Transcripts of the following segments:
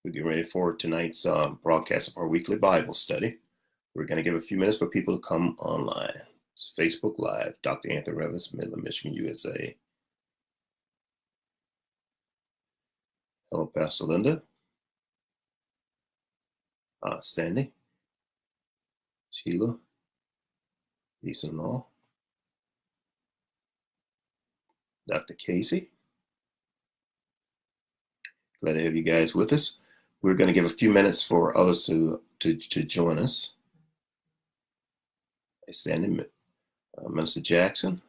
We're getting ready for tonight's broadcast of our weekly Bible study. We're going to give a few minutes for people to come online. It's Facebook Live, Dr. Anthony Revis, Midland, Michigan, USA. Hello, Pastor Linda. Sandy. Sheila. Lisa and all. Dr. Casey. Glad to have you guys with us. We're going to give a few minutes for others to join us. Hey, Sandy, Minister Jackson.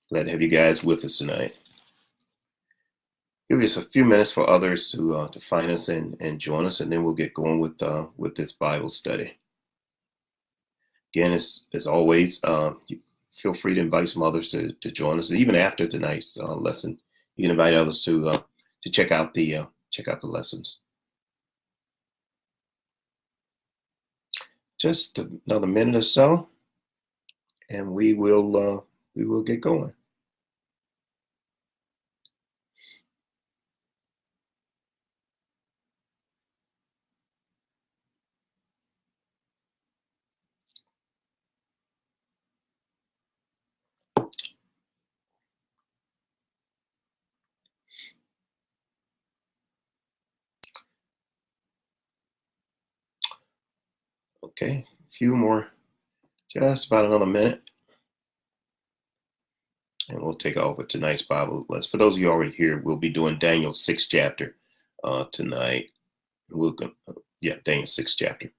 Glad to have you guys with us tonight. Give us a few minutes for others to find us and join us, and then we'll get going with this Bible study. Again, as always, you feel free to invite some others to join us, even after tonight's lesson. You can invite others to check out the lessons. Just another minute or so, and we will get going. Okay, a few more, just about another minute. And we'll take off with tonight's Bible lesson. For those of you already here, we'll be doing Daniel's 6th chapter tonight. Daniel's 6th chapter.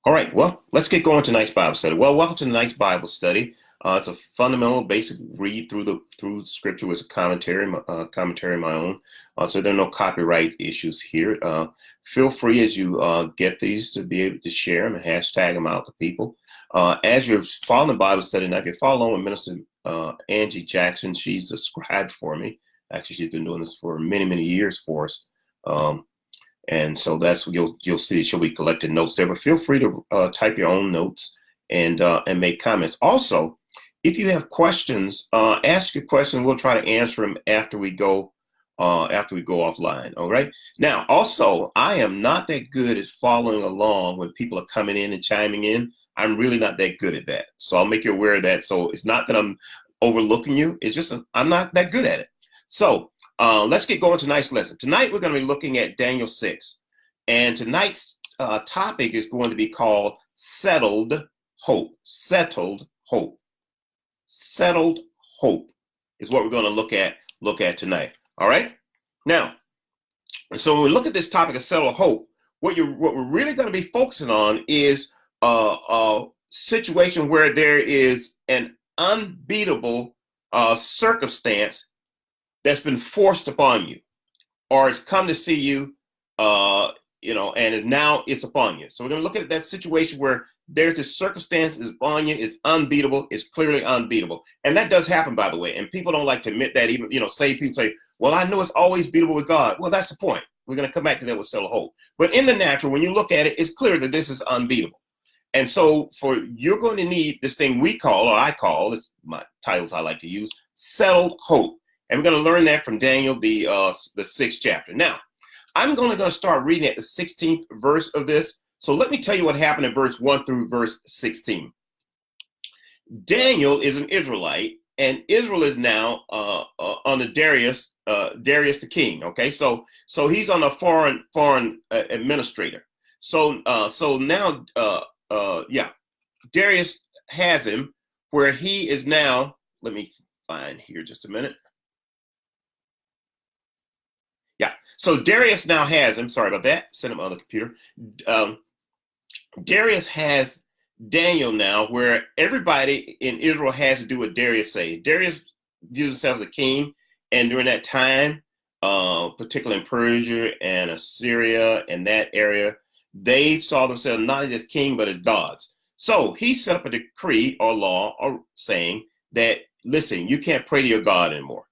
All right, well, let's get going tonight's Bible study. Well, welcome to tonight's Bible study. It's a fundamental, basic read through Scripture with a commentary of my own. So there are no copyright issues here. Feel free as you get these to be able to share them and hashtag them out to people. As you're following the Bible study, now if you follow along with Minister Angie Jackson, she's a scribe for me. Actually, she's been doing this for many, many years for us. And so that's you'll see she'll be collecting notes there. But feel free to type your own notes and make comments. Also, if you have questions, ask your question. We'll try to answer them after we go offline. All right. Now, also, I am not that good at following along when people are coming in and chiming in. I'm really not that good at that. So I'll make you aware of that. So it's not that I'm overlooking you. It's just I'm not that good at it. So let's get going to tonight's lesson. Tonight, we're going to be looking at Daniel 6. And tonight's topic is going to be called Settled Hope. Settled Hope. Settled hope is what we're going to look at tonight. All right. Now, so when we look at this topic of settled hope, what we're really going to be focusing on is a situation where there is an unbeatable circumstance that's been forced upon you, or it's come to see you, and now it's upon you. So we're going to look at that situation where there's this circumstance is upon you, is unbeatable, is clearly unbeatable. And that does happen, by the way. And people don't like to admit that. Even, people say, well, I know it's always beatable with God. Well, that's the point. We're going to come back to that with settled hope. But in the natural, when you look at it, it's clear that this is unbeatable. And so you're going to need this thing I call, it's my titles I like to use, settled hope. And we're going to learn that from Daniel, the 6th chapter. Now, I'm going to start reading at the 16th verse of this. So let me tell you what happened in verse 1 through verse 16. Daniel is an Israelite, and Israel is now under Darius the king. Okay, so he's on a foreign administrator. So now Darius has him where he is now. Let me find here just a minute. Yeah, so Darius now has him. Sorry about that. Send him on the computer. Darius has Daniel now, where everybody in Israel has to do what Darius says. Darius views himself as a king, and during that time, particularly in Persia and Assyria and that area, they saw themselves not as king but as gods. So he set up a decree or law or saying that, listen, you can't pray to your God anymore.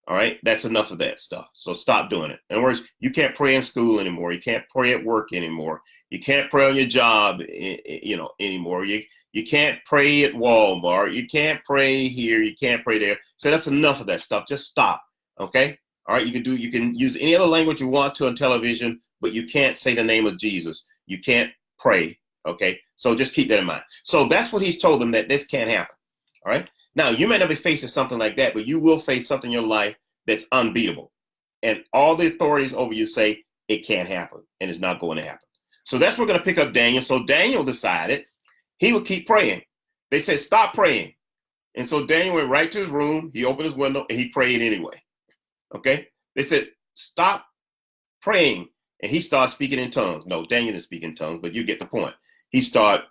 All right, that's enough of that stuff. So stop doing it. In other words, you can't pray in school anymore. You can't pray at work anymore. You can't pray on your job, anymore. You can't pray at Walmart. You can't pray here. You can't pray there. So that's enough of that stuff. Just stop. Okay. All right. You can use any other language you want to on television, but you can't say the name of Jesus. You can't pray. Okay. So just keep that in mind. So that's what he's told them, that this can't happen. All right. Now, you may not be facing something like that, but you will face something in your life that's unbeatable. And all the authorities over you say it can't happen, and it's not going to happen. So that's what we're going to pick up Daniel. So Daniel decided he would keep praying. They said, stop praying. And so Daniel went right to his room. He opened his window and he prayed anyway. Okay. They said, stop praying. And he started speaking in tongues. No, Daniel didn't speak in tongues, but you get the point. He started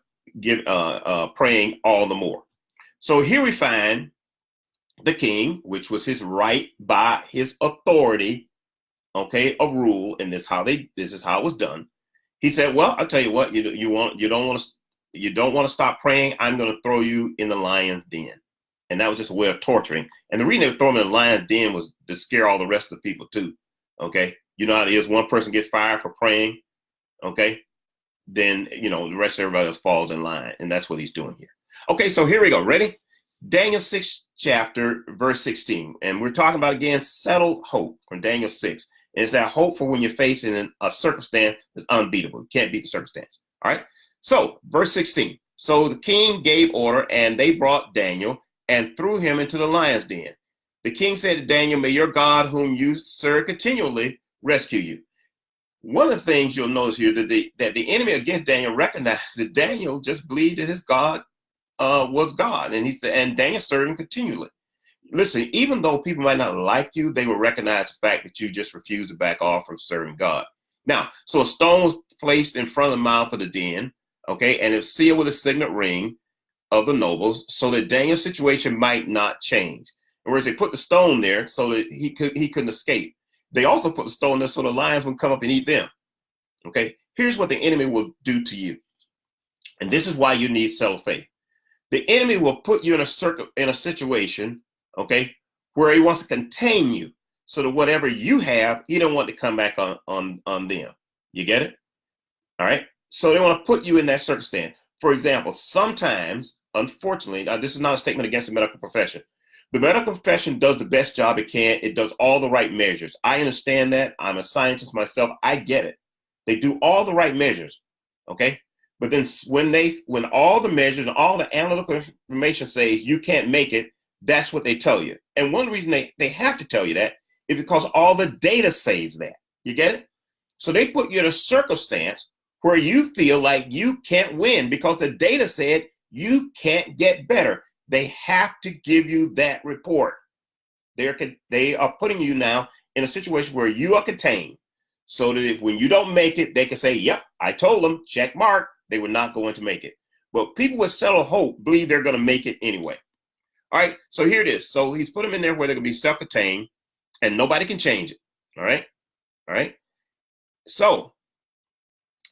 praying all the more. So here we find the king, which was his right by his authority, okay, of rule. And this is how it was done. He said, well, I'll tell you what, you don't want to stop praying. I'm going to throw you in the lion's den. And that was just a way of torturing. And the reason they would throw him in the lion's den was to scare all the rest of the people too. Okay. You know how it is. One person gets fired for praying. Okay. Then, the rest of everybody else falls in line. And that's what he's doing here. Okay. So here we go. Ready? Daniel 6 chapter, verse 16. And we're talking about, again, settled hope from Daniel 6. And it's that hope for when you're facing a circumstance that's unbeatable. You can't beat the circumstance. All right. So verse 16. So the king gave order, and they brought Daniel and threw him into the lion's den. The king said to Daniel, may your God, whom you serve continually, rescue you. One of the things you'll notice here that the enemy against Daniel recognized that Daniel just believed that his God was God. And he said, and Daniel served him continually. Listen, even though people might not like you, they will recognize the fact that you just refused to back off from serving God. Now, so a stone was placed in front of the mouth of the den, okay, and it was sealed with a signet ring of the nobles so that Daniel's situation might not change. In other words, they put the stone there so that he couldn't escape. They also put the stone there so the lions would come up and eat them. Okay, here's what the enemy will do to you. And this is why you need settled faith. The enemy will put you in a situation, okay, where he wants to contain you so that whatever you have, he don't want to come back on them. You get it? All right. So they want to put you in that circumstance. For example, sometimes, unfortunately, this is not a statement against the medical profession. The medical profession does the best job it can. It does all the right measures. I understand that. I'm a scientist myself. I get it. They do all the right measures. Okay. But then when all the measures and all the analytical information says you can't make it, that's what they tell you. And one reason they have to tell you that is because all the data says that. You get it? So they put you in a circumstance where you feel like you can't win because the data said you can't get better. They have to give you that report. They are putting you now in a situation where you are contained so that when you don't make it, they can say, yep, I told them, check mark. They were not going to make it. But people with settled hope believe they're going to make it anyway. All right, so here it is. So he's put them in there where they're going to be self-contained and nobody can change it. All right. So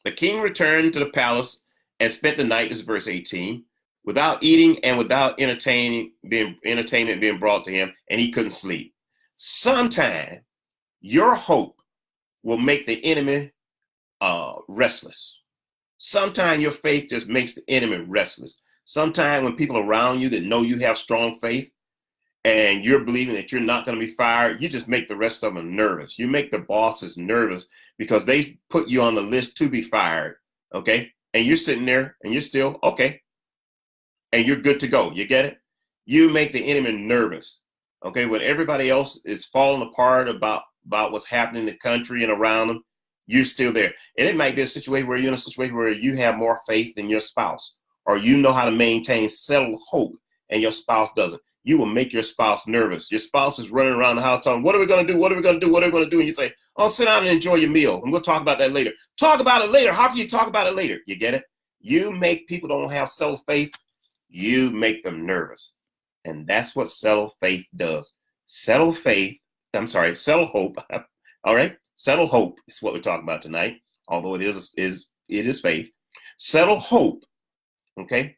the king returned to the palace and spent the night, this is verse 18, without eating and without entertainment being brought to him, and he couldn't sleep. Sometime your hope will make the enemy restless. Sometimes your faith just makes the enemy restless. Sometimes when people around you that know you have strong faith and you're believing that you're not going to be fired, you just make the rest of them nervous. You make the bosses nervous because they put you on the list to be fired, okay? And you're sitting there and you're still, okay, and you're good to go. You get it? You make the enemy nervous, okay? When everybody else is falling apart about what's happening in the country and around them, you're still there. And it might be a situation where you're in a situation where you have more faith than your spouse, or you know how to maintain settled hope and your spouse doesn't. You will make your spouse nervous. Your spouse is running around the house talking, what are we going to do? What are we going to do? What are we going to do? And you say, oh, sit down and enjoy your meal. And we'll talk about that later. Talk about it later. How can you talk about it later? You get it? You make people don't have settled faith. You make them nervous. And that's what settled faith does. Settled hope. All right. Settled hope is what we're talking about tonight, although it is faith. Settled hope, okay,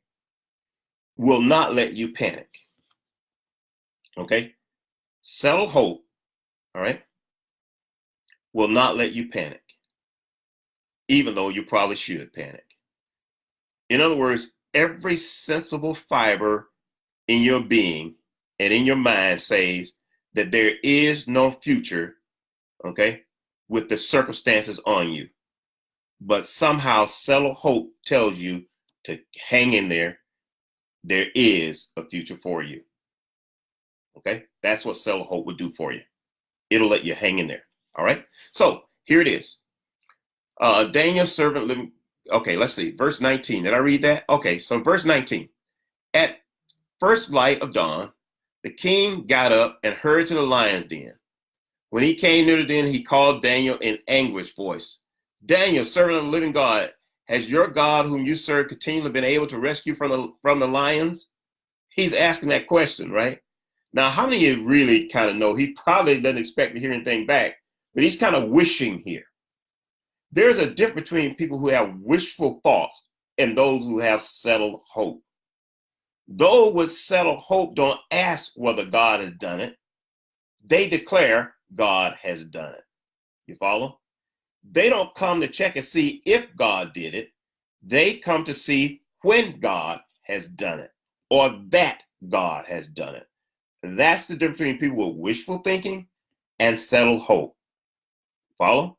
will not let you panic. Okay? Settled hope, all right, will not let you panic. even though you probably should panic. In other words, every sensible fiber in your being and in your mind says that there is no future, okay, with the circumstances on you. But somehow settled hope tells you to hang in there. There is a future for you. Okay, that's what settled hope would do for you. It'll let you hang in there. All right, so here it is. Daniel's servant living. Okay, let's see. Verse 19. Did I read that? Okay, so verse 19. At first light of dawn, the king got up and hurried to the lion's den. When he came near the den, he called Daniel in anguished voice. Daniel, servant of the living God, has your God, whom you serve, continually been able to rescue from the lions? He's asking that question, right? Now, how many of you really kind of know he probably doesn't expect to hear anything back, but he's kind of wishing here. There's a difference between people who have wishful thoughts and those who have settled hope. Those with settled hope don't ask whether God has done it. They declare God has done it. You follow? They don't come to check and see if God did it. They come to see when God has done it or that God has done it. That's the difference between people with wishful thinking and settled hope. Follow?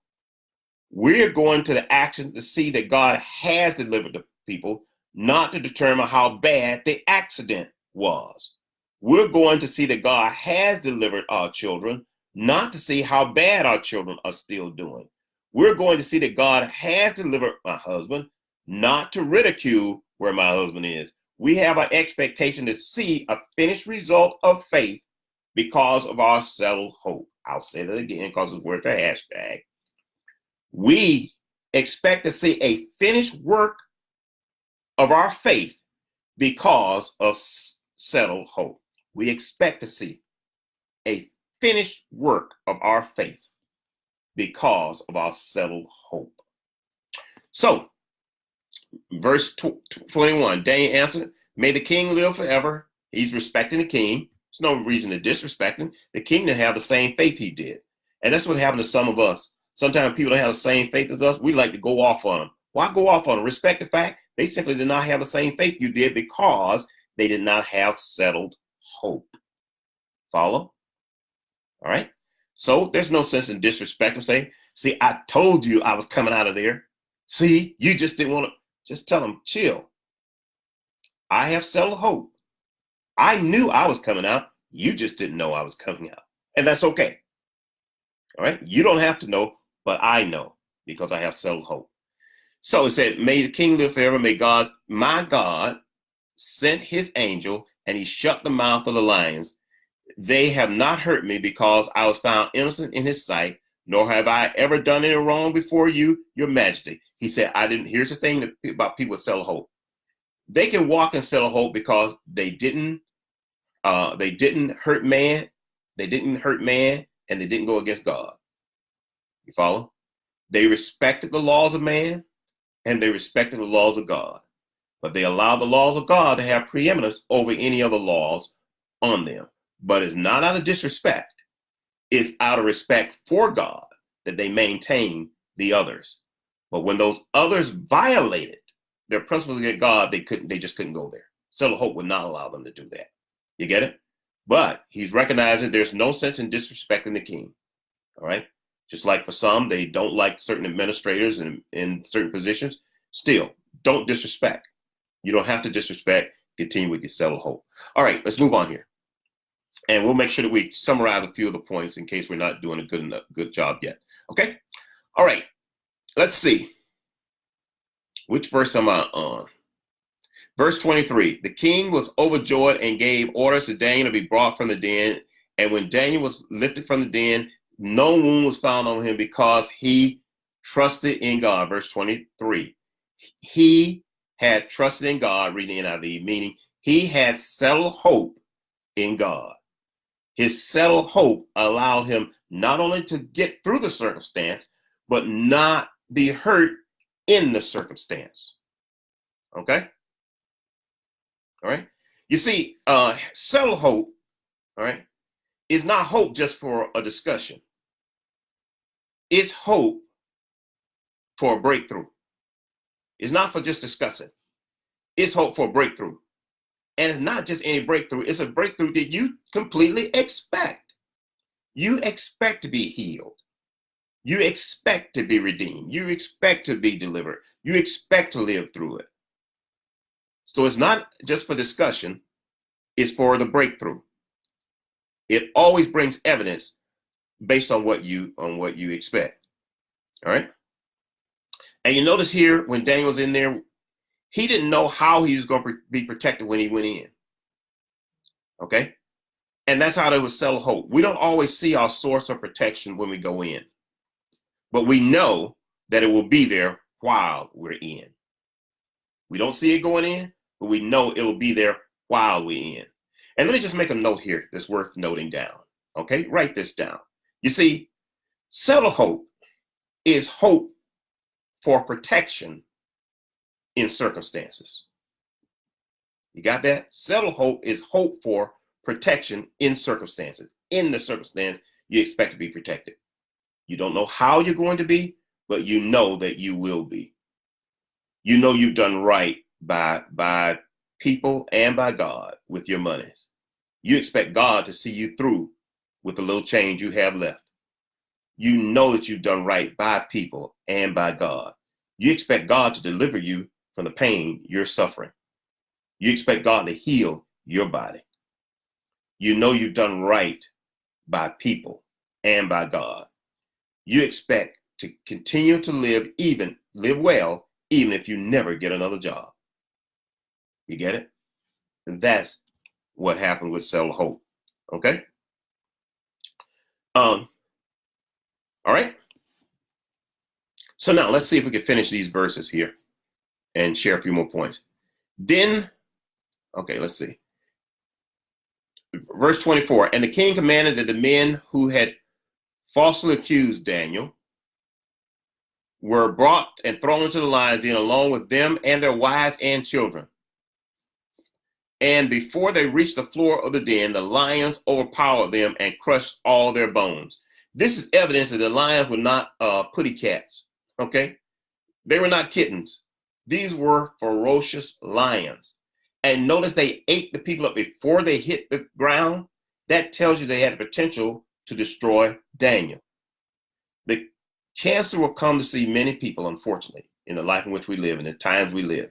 We're going to the action to see that God has delivered the people, not to determine how bad the accident was. We're going to see that God has delivered our children, not to see how bad our children are still doing. We're going to see that God has delivered my husband, not to ridicule where my husband is. We have an expectation to see a finished result of faith because of our settled hope. I'll say that again because it's worth a hashtag. We expect to see a finished work of our faith because of settled hope. We expect to see a finished work of our faith because of our settled hope. So, verse 21, Daniel answered, may the king live forever. He's respecting the king. There's no reason to disrespect him. The king didn't have the same faith he did. And that's what happened to some of us. Sometimes people don't have the same faith as us. We like to go off on them. Why go off on them? Respect the fact they simply did not have the same faith you did because they did not have settled hope. Follow? All right? So there's no sense in disrespect and say, see, I told you I was coming out of there. See, you just didn't want to. Just tell them, chill. I have settled hope. I knew I was coming out. You just didn't know I was coming out. And that's okay. All right? You don't have to know, but I know because I have settled hope. So it said, may the king live forever. May my God, sent his angel and he shut the mouth of the lions. They have not hurt me because I was found innocent in his sight, nor have I ever done any wrong before you, your majesty. He said, here's the thing about people with settled hope. They can walk in settled hope because they didn't hurt man. They didn't hurt man and they didn't go against God. You follow? They respected the laws of man and they respected the laws of God. But they allowed the laws of God to have preeminence over any other laws on them. But it's not out of disrespect. It's out of respect for God that they maintain the others. But when those others violated their principles against God, they just couldn't go there. Settled hope would not allow them to do that. You get it? But he's recognizing there's no sense in disrespecting the king. All right? Just like for some, they don't like certain administrators in certain positions. Still, don't disrespect. You don't have to disrespect. Continue with your settled hope. All right, let's move on here. And we'll make sure that we summarize a few of the points in case we're not doing a good job yet. Okay? All right. Let's see. Which verse am I on? Verse 23. The king was overjoyed and gave orders to Daniel to be brought from the den. And when Daniel was lifted from the den, no wound was found on him because he trusted in God. Verse 23. He had trusted in God, reading NIV, meaning he had settled hope in God. His settled hope allowed him not only to get through the circumstance, but not be hurt in the circumstance. Okay? All right? You see, settled hope, all right, is not hope just for a discussion. It's hope for a breakthrough. It's not for just discussing. It's hope for a breakthrough. And it's not just any breakthrough. It's a breakthrough that you completely expect. You expect to be healed. You expect to be redeemed. You expect to be delivered. You expect to live through it. So it's not just for discussion. It's for the breakthrough. It always brings evidence based on what you expect. All right. And you notice here when Daniel's in there, he didn't know how he was going to be protected when he went in. Okay. And that's how they would sell hope. We don't always see our source of protection when we go in, but we know that it will be there while we're in. We don't see it going in, but we know it will be there while we're in. And let me just make a note here that's worth noting down. Okay, write this down. You see, settled hope is hope for protection in circumstances. You got that? Settled hope is hope for protection in circumstances. In the circumstance, you expect to be protected. You don't know how you're going to be, but you know that you will be. You know you've done right by people and by God with your monies. You expect God to see you through with the little change you have left. You know that you've done right by people and by God. You expect God to deliver you from the pain you're suffering. You expect God to heal your body. You know you've done right by people and by God. You expect to continue to live well, even if you never get another job. You get it? And that's what happened with settled hope. Okay? All right. So now let's see if we can finish these verses here and share a few more points. Then, okay, let's see. Verse 24, and the king commanded that the men who had falsely accused Daniel were brought and thrown into the lions den along with them and their wives and children. And before they reached the floor of the den, the lions overpowered them and crushed all their bones. This is evidence that the lions were not putty cats, okay? They were not kittens. These were ferocious lions. And notice they ate the people up before they hit the ground. That tells you they had the potential to destroy Daniel. The cancer will come to see many people, unfortunately, in the life in which we live, in the times we live.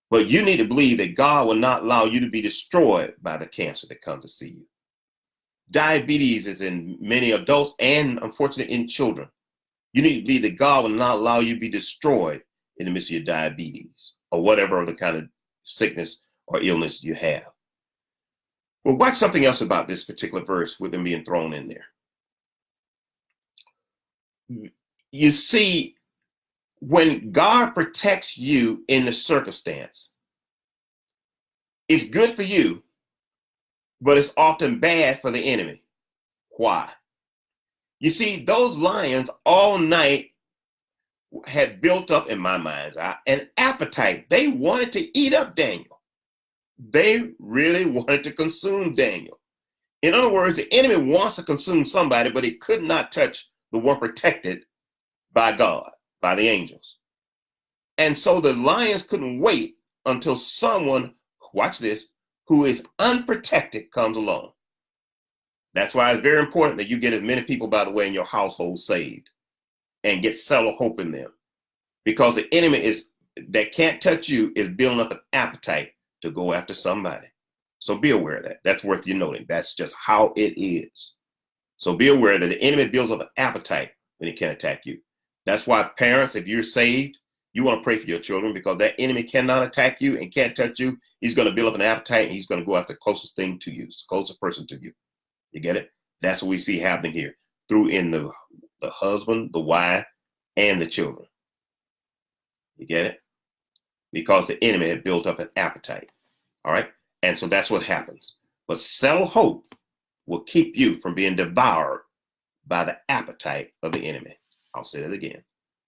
But you need to believe that God will not allow you to be destroyed by the cancer that comes to see you. Diabetes is in many adults and, unfortunately, in children. You need to believe that God will not allow you to be destroyed in the midst of your diabetes or whatever other kind of sickness or illness you have. Well, watch something else about this particular verse with them being thrown in there. You see, when God protects you in the circumstance, it's good for you, but it's often bad for the enemy. Why? You see, those lions all night had built up, in my mind's eye, an appetite. They wanted to eat up Daniel. They really wanted to consume Daniel. In other words, the enemy wants to consume somebody, but he could not touch the one protected by God, by the angels. And so the lions couldn't wait until someone, watch this, who is unprotected comes along. That's why it's very important that you get as many people, by the way, in your household saved and get settled hope in them. Because the enemy that can't touch you is building up an appetite to go after somebody. So be aware of that. That's worth you noting. That's just how it is. So be aware that the enemy builds up an appetite when he can attack you. That's why parents, if you're saved, you want to pray for your children, because that enemy cannot attack you and can't touch you. He's going to build up an appetite and he's going to go after the closest thing to you, the closest person to you. You get it? That's what we see happening here through in the husband, the wife, and the children. You get it? Because the enemy had built up an appetite. All right? And so that's what happens. But settled hope will keep you from being devoured by the appetite of the enemy. I'll say that again.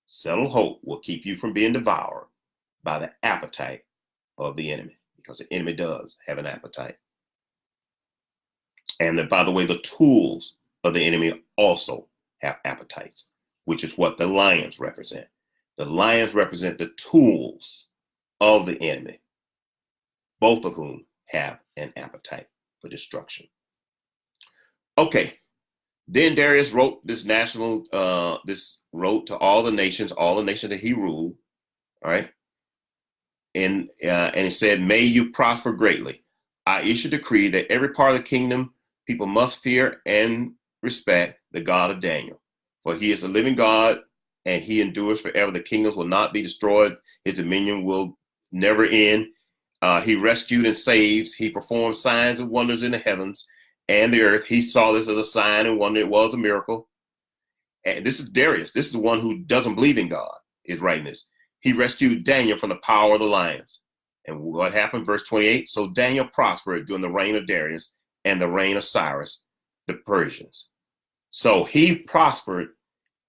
Settled hope will keep you from being devoured by the appetite of the enemy, because the enemy does have an appetite. And by the way, the tools of the enemy also have appetites. which is what the lions represent. The lions represent the tools of the enemy, both of whom have an appetite for destruction. Okay, then Darius wrote this wrote to all the nations that he ruled, all right? And he said, may you prosper greatly. I issue a decree that every part of the kingdom people must fear and respect the God of Daniel. For he is a living God, and he endures forever. The kingdoms will not be destroyed. His dominion will never end. He rescued and saves. He performed signs and wonders in the heavens and the earth. He saw this as a sign and wonder. It was a miracle. And this is Darius. This is the one who doesn't believe in God, is writing this. He rescued Daniel from the power of the lions. And what happened? Verse 28. So Daniel prospered during the reign of Darius and the reign of Cyrus, the Persians. So he prospered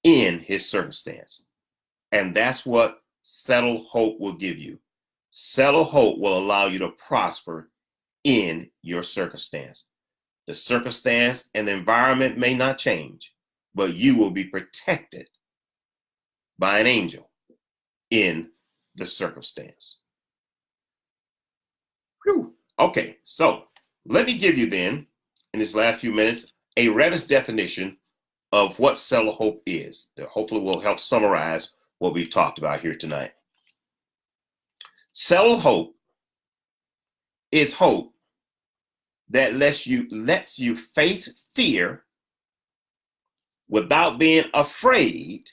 in his circumstance. And that's what settled hope will give you. Settled hope will allow you to prosper in your circumstance. The circumstance and the environment may not change, but you will be protected by an angel in the circumstance. Whew. Okay, so let me give you then, in this last few minutes, a Revis definition of what settled hope is. That hopefully will help summarize what we talked about here tonight. Settled hope is hope that lets you face fear without being afraid,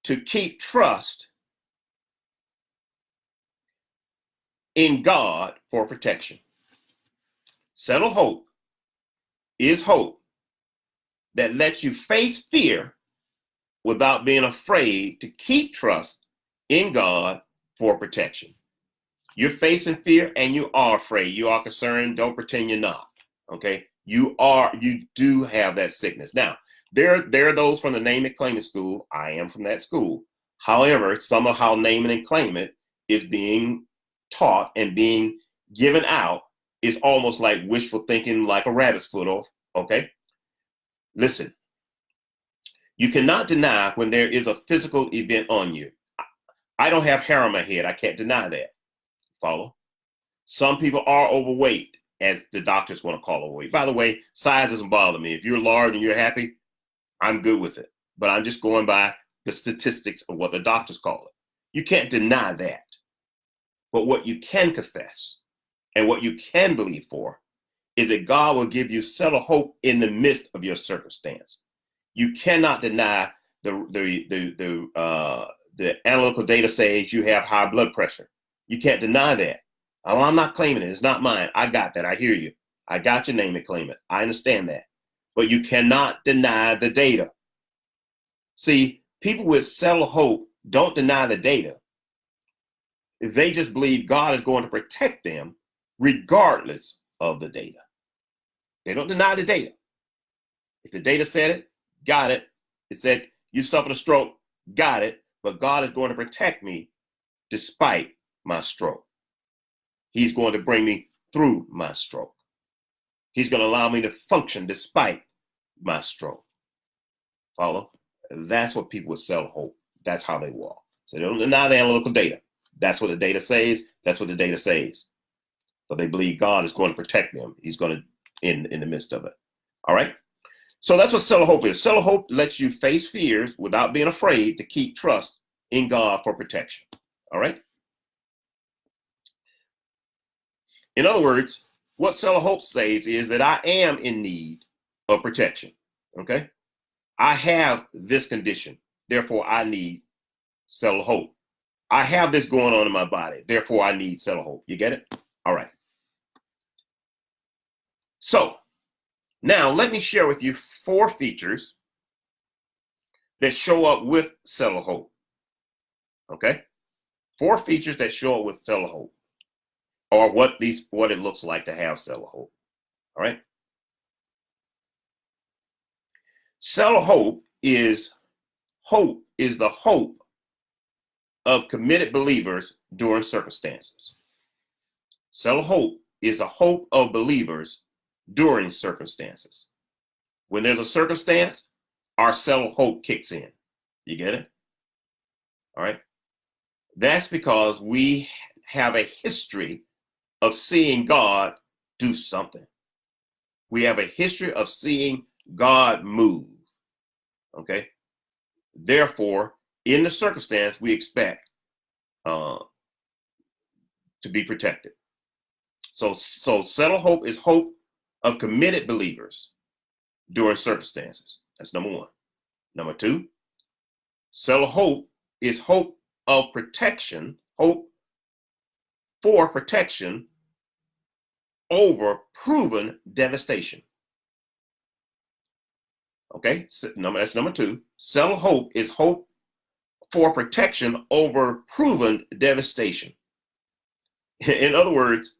to keep trust in God for protection. Settled hope is hope that lets you face fear without being afraid, to keep trust in God for protection. You're facing fear and you are afraid. You are concerned. Don't pretend you're not. Okay? You do have that sickness. Now, there are those from the name and claim it school. I am from that school. However, some of how name it and claim it is being taught and being given out is almost like wishful thinking, like a rabbit's foot off. Okay? Listen, you cannot deny when there is a physical event on you. I don't have hair on my head. I can't deny that. Follow? Some people are overweight, as the doctors want to call overweight. By the way, size doesn't bother me. If you're large and you're happy, I'm good with it. But I'm just going by the statistics of what the doctors call it. You can't deny that. But what you can confess and what you can believe for is that God will give you settled hope in the midst of your circumstance. You cannot deny the analytical data says you have high blood pressure. You can't deny that. Oh, I'm not claiming it. It's not mine. I got that. I hear you. I got your name and claim it. I understand that. But you cannot deny the data. See, people with settled hope don't deny the data. They just believe God is going to protect them regardless of the data. They don't deny the data. If the data said it, got it. It said you suffered a stroke, got it. But God is going to protect me despite my stroke. He's going to bring me through my stroke. He's going to allow me to function despite my stroke. Follow? That's what people with settled hope. That's how they walk. So they don't deny the analytical data. That's what the data says. That's what the data says. But they believe God is going to protect them. He's going to in the midst of it. All right? So that's what settled hope is. Settled hope lets you face fears without being afraid, to keep trust in God for protection. All right? In other words, what settled hope says is that I am in need of protection. Okay? I have this condition. Therefore, I need settled hope. I have this going on in my body. Therefore, I need settled hope. You get it? All right. So, now let me share with you 4 features that show up with settled hope. Okay? 4 features that show up with settled hope, or what it looks like to have settled hope. All right? Settled hope is the hope of committed believers during circumstances. Settled hope is the hope of believers during circumstances. When there's a circumstance, our settled hope kicks in. You get it? All right. That's because we have a history of seeing God do something. We have a history of seeing God move. Okay. Therefore, in the circumstance, we expect to be protected. So settled hope is hope of committed believers during circumstances. That's number one. Number two, settled hope is hope of protection, hope for protection over proven devastation. Okay, that's number two. Settled hope is hope for protection over proven devastation. In other words,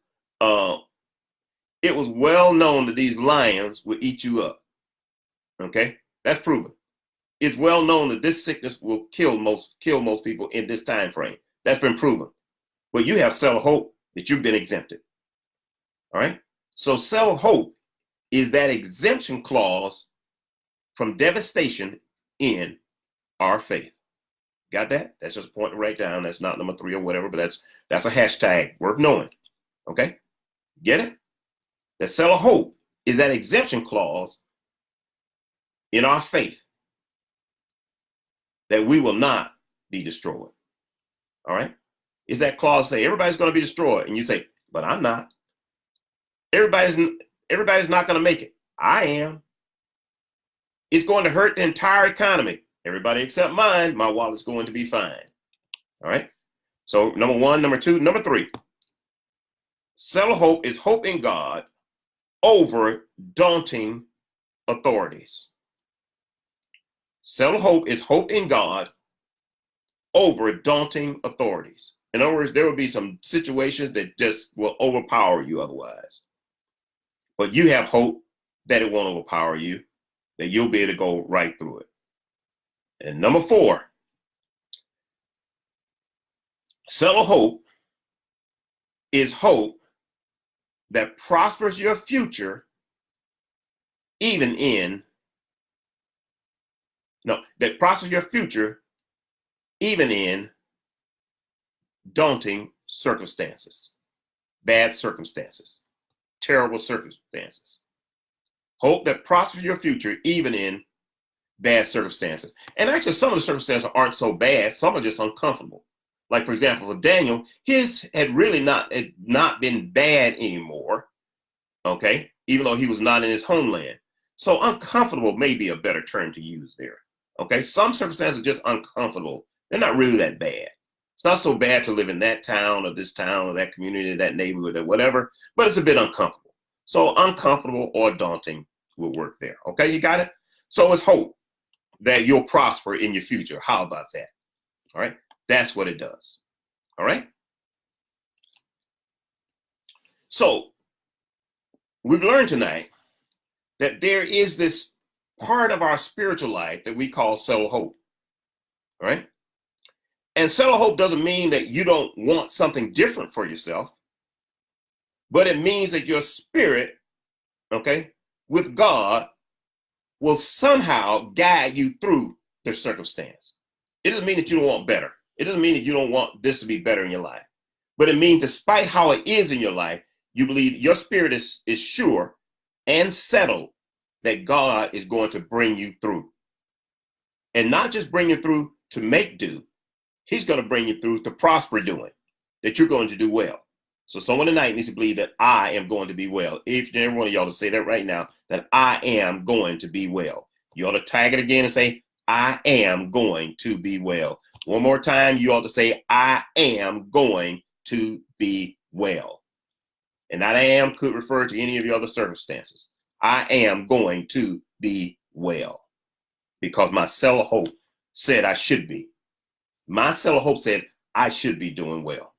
it was well known that these lions would eat you up. Okay, that's proven. It's well known that this sickness will kill most people in this time frame. That's been proven. But you have settled hope that you've been exempted. All right. So settled hope is that exemption clause from devastation in our faith. Got that? That's just a point to write down. That's not number 3 or whatever, but that's a hashtag worth knowing. Okay. Get it? That settled hope is that exemption clause in our faith that we will not be destroyed. All right? Is that clause say everybody's going to be destroyed? And you say, but I'm not. Everybody's not going to make it. I am. It's going to hurt the entire economy. Everybody except mine, my wallet's going to be fine. All right? So number 1, number 2, number 3. Settled hope is hope in God over daunting authorities. Settled hope is hope in God over daunting authorities. In other words, there will be some situations that just will overpower you otherwise. But you have hope that it won't overpower you, that you'll be able to go right through it. And number 4, settled hope is hope that prospers your future that prospers your future even in daunting circumstances, bad circumstances, terrible circumstances. Hope that prospers your future even in bad circumstances. And actually, some of the circumstances aren't so bad. Some are just uncomfortable. Like, for example, for Daniel, his had really not been bad anymore, okay, even though he was not in his homeland. So uncomfortable may be a better term to use there, okay? Some circumstances are just uncomfortable. They're not really that bad. It's not so bad to live in that town or this town or that community, that neighborhood or whatever, but it's a bit uncomfortable. So uncomfortable or daunting will work there, okay? You got it? So it's hope that you'll prosper in your future. How about that? All right? That's what it does. All right? So we've learned tonight that there is this part of our spiritual life that we call settled hope. All right? And settled hope doesn't mean that you don't want something different for yourself, but it means that your spirit, okay, with God will somehow guide you through the circumstance. It doesn't mean that you don't want better. It doesn't mean that you don't want this to be better in your life. But it means despite how it is in your life, you believe your spirit is sure and settled that God is going to bring you through. And not just bring you through to make do. He's going to bring you through to prosper doing, that you're going to do well. So someone tonight needs to believe that I am going to be well. Each and every one of y'all to say that right now, that I am going to be well. You ought to tag it again and say, I am going to be well. One more time, you ought to say, I am going to be well. And that I am could refer to any of your other circumstances. I am going to be well because my settled hope said I should be. My settled hope said I should be doing well.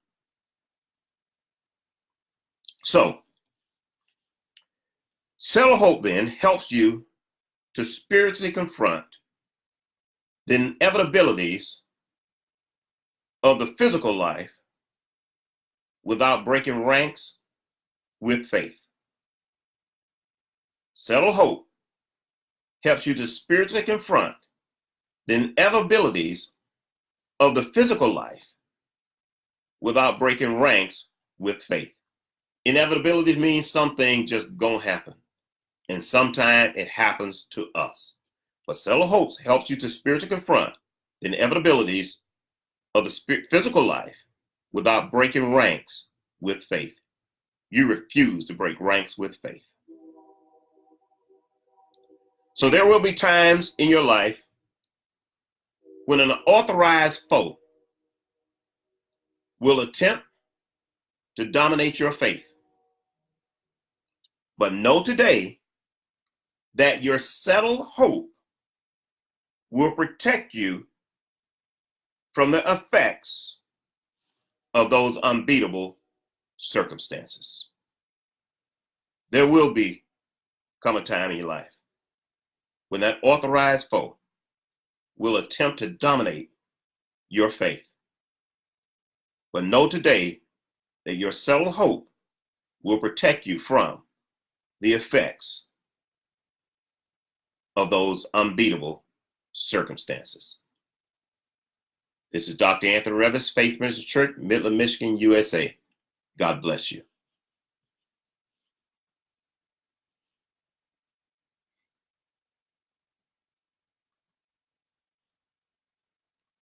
So, settled hope then helps you to spiritually confront the inevitabilities of the physical life without breaking ranks with faith. Settled hope helps you to spiritually confront the inevitabilities of the physical life without breaking ranks with faith. Inevitability means something just gonna happen, and sometimes it happens to us. But Settled Hopes helps you to spiritually confront the inevitabilities of the physical life without breaking ranks with faith. You refuse to break ranks with faith. So there will be times in your life when an authorized foe will attempt to dominate your faith. But know today that your settled hope will protect you from the effects of those unbeatable circumstances. There will come a time in your life when that authorized foe will attempt to dominate your faith. But know today that your settled hope will protect you from the effects of those unbeatable circumstances. This is Dr. Anthony Revis, Faith Ministry Church, Midland, Michigan, USA. God bless you.